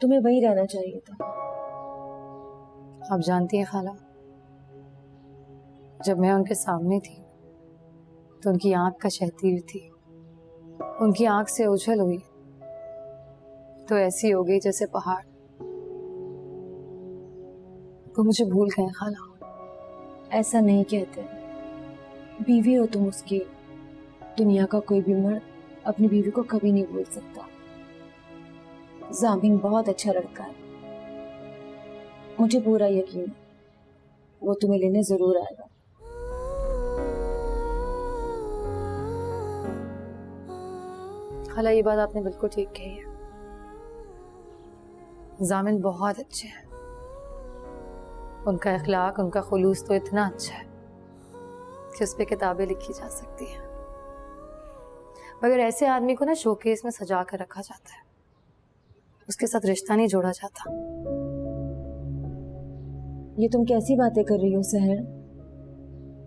तुम्हें वहीं रहना चाहिए था। आप जानती हैं खाला, जब मैं उनके सामने थी तो उनकी आंख का शहतीर थी। उनकी आंख से उछल हुई तो ऐसी हो गई जैसे पहाड़। वो मुझे भूल गए खाला। ऐसा नहीं कहते, बीवी हो तुम उसकी। दुनिया का कोई भी मर्द अपनी बीवी को कभी नहीं भूल सकता। जामिन बहुत अच्छा लड़का है, मुझे पूरा यकीन है वो तुम्हें लेने जरूर आएगा। खाला ये बात आपने बिल्कुल ठीक कही है। जामिन बहुत अच्छे हैं। उनका अखलाक, उनका खुलूस तो इतना अच्छा है कि उस पर किताबें लिखी जा सकती हैं। मगर ऐसे आदमी को ना शोकेस में सजा कर रखा जाता है, उसके साथ रिश्ता नहीं जोड़ा जाता। ये तुम कैसी बातें कर रही हो सहर?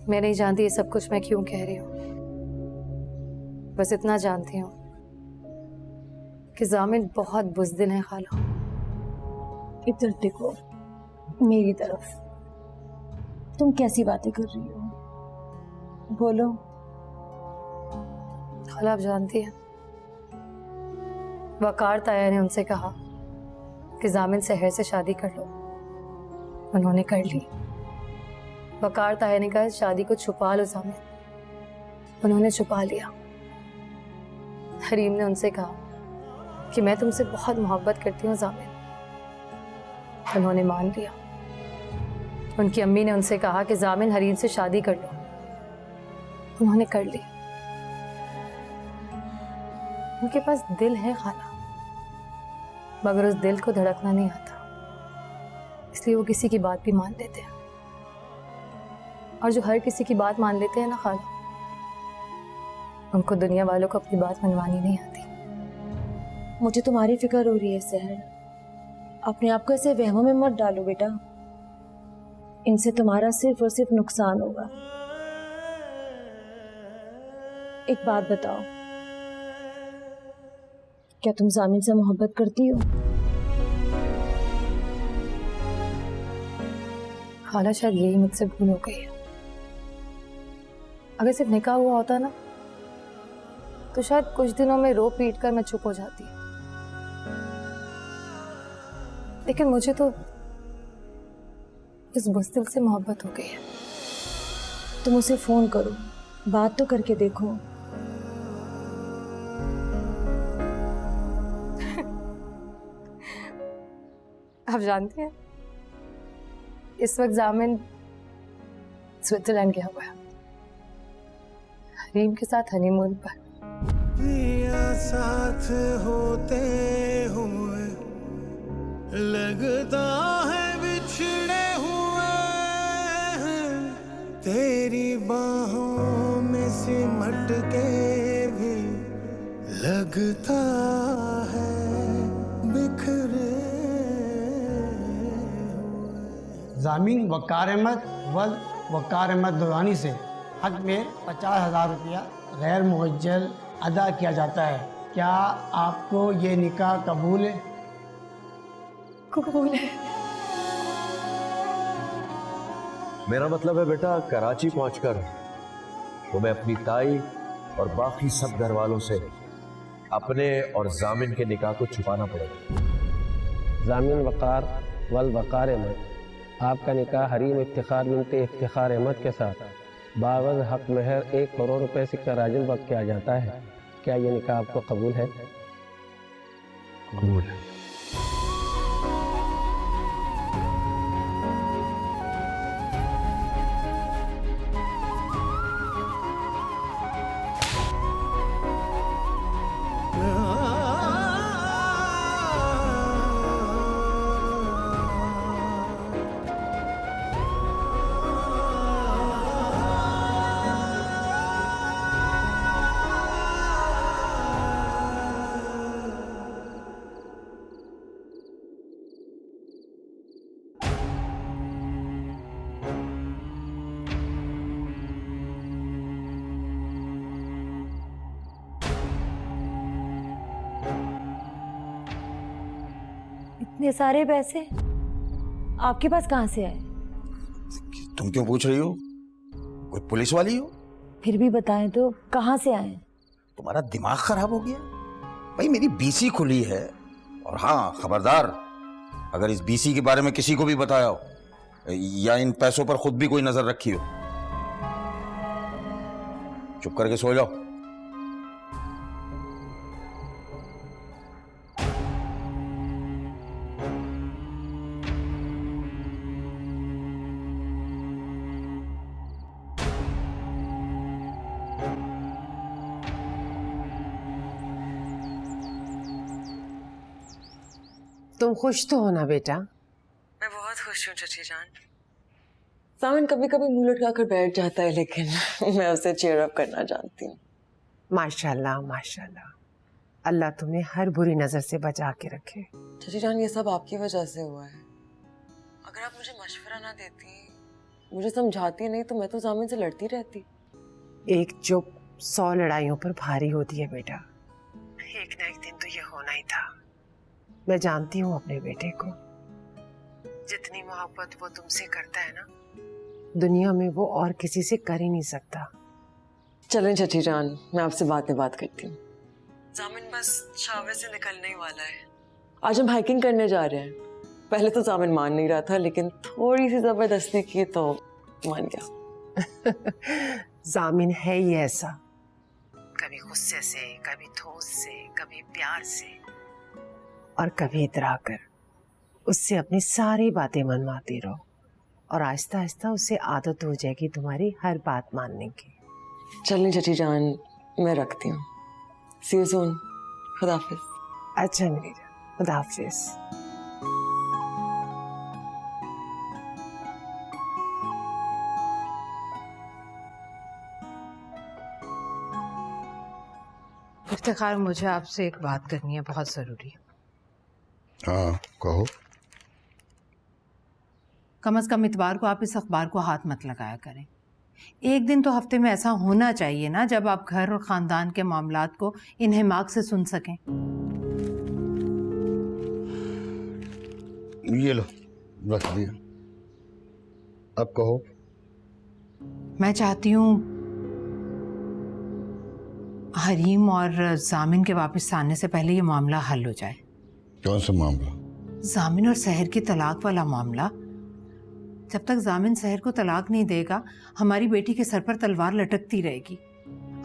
मैं नहीं जानती ये सब कुछ मैं क्यों कह रही हूँ। बस इतना जानती हूँ कि जामिन बहुत बुज़दिल है खाला। इधर देखो मेरी तरफ। तुम कैसी बातें कर रही हो? बोलो। खाला आप जानती हैं, वकार ताया ने उनसे कहा कि जामिन सहर से शादी कर लो। उन्होंने कर ली। वकार ताया ने कहा शादी को छुपा लो जामिन। उन्होंने छुपा लिया। हरीम ने उनसे कहा कि मैं तुमसे बहुत मोहब्बत करती हूँ जामिन। उन्होंने मान लिया। उनकी अम्मी ने उनसे कहा कि जामिन हरीम से शादी कर लो। उन्होंने कर ली। उनके पास दिल है खाला, मगर उस दिल को धड़कना नहीं आता, इसलिए वो किसी की बात भी मान लेते हैं। और जो हर किसी की बात मान लेते हैं ना खाला, उनको दुनिया वालों को अपनी बात मनवानी नहीं आती। मुझे तुम्हारी फिक्र हो रही है सहर। अपने आप को ऐसे वहमों में मत डालो बेटा, इनसे तुम्हारा सिर्फ और सिर्फ नुकसान होगा। एक बात बताओ, क्या तुम जामिन से मोहब्बत करती हो? खाला शायद यही मुझसे भूल हो गई है। अगर सिर्फ निकाह हुआ होता ना तो शायद कुछ दिनों में रो पीट कर मैं चुप हो जाती, लेकिन मुझे तो इस बुज़दिल से मोहब्बत हो गई है। तुम उसे फोन करो, बात तो करके देखो। आप जानते हैं इस वक्त जामिन स्विट्जरलैंड गया हुआ है, हरीम के साथ हनीमून पर। साथ होते हुए लगता है बिछड़े हुए हैं, तेरी बाहों में सिमट के भी लगता है बिखरे हुए। जामिन वकार अहमद वल वकार अहमद दुरानी से हक में 50,000 रुपया गैर मुअज्जल अदा किया जाता है। क्या आपको ये निकाह कबूल है? कबूल है। मेरा मतलब है बेटा, कराची पहुंचकर तुम्हें अपनी ताई और बाकी सब घर वालों से अपने और जामिन के निकाह को छुपाना पड़ेगा। जामिन वकार वल वकार अहमद, आपका निकाह हरीम इफ्तिखार बिनते इफ्तिखार अहमद के साथ बावज़ हक महर 1 करोड़ रुपए सिक्का राजिल वक्त किया जाता है। क्या ये निकाह आपको कबूल है? कबूल है। इतने सारे पैसे आपके पास कहाँ से आए? तुम क्यों पूछ रही हो? कोई पुलिस वाली हो? फिर भी बताएं तो कहाँ से आए? तुम्हारा दिमाग खराब हो गया? भाई मेरी बीसी खुली है, और हाँ खबरदार, अगर इस बीसी के बारे में किसी को भी बताया हो या इन पैसों पर खुद भी कोई नजर रखी हो, चुप करके सो जाओ। तुम खुश तो हो ना बेटा? मैं बहुत खुश हूँ चाची जान। सामन कभी कभी मुंह लटका कर बैठ जाता है, लेकिन मैं उसे चीयर अप करना जानती हूँ। माशाल्लाह माशाल्लाह, अल्लाह तुम्हें हर बुरी नजर से बचा के रखे। चाची जान, ये सब आपकी वजह से हुआ है। अगर आप मुझे मशवरा ना देती, मुझे समझाती नहीं, तो मैं तो सामन से लड़ती रहती। एक चुप 100 लड़ाइयों पर भारी होती है बेटा। एक ना एक दिन तो ये होना ही था। मैं जानती हूँ अपने बेटे को, जितनी मोहब्बत वो तुमसे करता है ना, दुनिया में वो और किसी से कर ही नहीं सकता। चलें चाची जान, मैं आपसे बात में बात करती हूँ। जामिन बस शावे से निकलने ही वाला है। आज हम हाइकिंग करने जा रहे हैं। पहले तो जामिन मान नहीं रहा था, लेकिन थोड़ी सी जबरदस्ती की तो मान गया। जामिन है ही ऐसा, कभी गुस्से से, कभी ठोस से, कभी प्यार से, और कभी इतरा कर उससे अपनी सारी बातें मनवाती रहो, और आहिस्ता आहिस्ता उससे आदत हो जाएगी तुम्हारी हर बात मानने की। चलें चाची जान, मैं रखती हूँ। सी यू सून। खुदा हाफिज। अच्छा मेरी जान, खुदा हाफिज। इफ्तिखार, मुझे आपसे एक बात करनी है, बहुत ज़रूरी है। हाँ कहो। कम से कम इतवार को आप इस अखबार को हाथ मत लगाया करें। एक दिन तो हफ्ते में ऐसा होना चाहिए ना, जब आप घर और ख़ानदान के मामलात को इन्हिमाक से सुन सकें। ये लो, रख दिया। अब कहो। मैं चाहती हूँ हरीम और जामिन के वापस आने से पहले ये मामला हल हो जाए। कौन सा मामला? जामिन और सहर की तलाक वाला मामला। जब तक जामिन सहर को तलाक नहीं देगा, हमारी बेटी के सर पर तलवार लटकती रहेगी।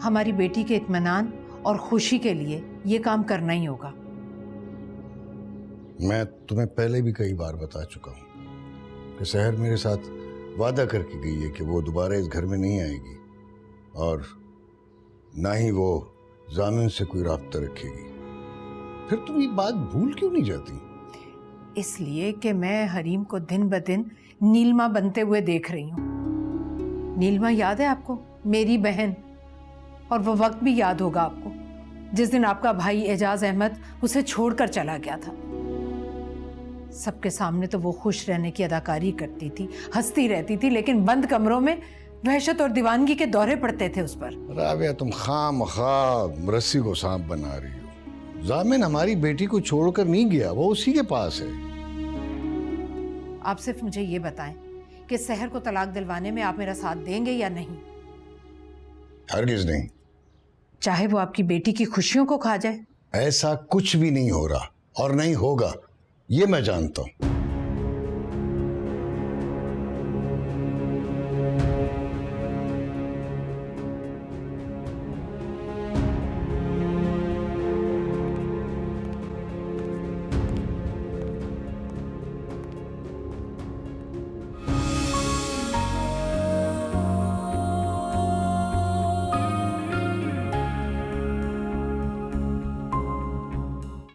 हमारी बेटी के इत्मीनान और खुशी के लिए ये काम करना ही होगा। मैं तुम्हें पहले भी कई बार बता चुका हूँ कि सहर मेरे साथ वादा करके गई है कि वो दोबारा इस घर में नहीं आएगी, और ना ही वो जामिन से कोई राब्ता रखेगी। फिर तुम ये बात भूल क्यों नहीं जाती? इसलिए कि मैं हरीम को दिन ब दिन नीलमा बनते हुए देख रही हूँ। नीलमा याद है आपको? मेरी बहन। और वो वक्त भी याद होगा आपको जिस दिन आपका भाई एजाज अहमद उसे छोड़कर चला गया था। सबके सामने तो वो खुश रहने की अदाकारी करती थी, हंसती रहती थी, लेकिन बंद कमरों में वहशत और दीवानगी के दौरे पड़ते थे उस पर। राबिया, तुम खामखा रस्सी को सांप बना रही हो। जामिन हमारी बेटी को छोड़कर नहीं गया, वो उसी के पास है। आप सिर्फ मुझे ये बताएं कि सहर को तलाक दिलवाने में आप मेरा साथ देंगे या नहीं? हरगिज नहीं। चाहे वो आपकी बेटी की खुशियों को खा जाए। ऐसा कुछ भी नहीं हो रहा और नहीं होगा, ये मैं जानता हूं।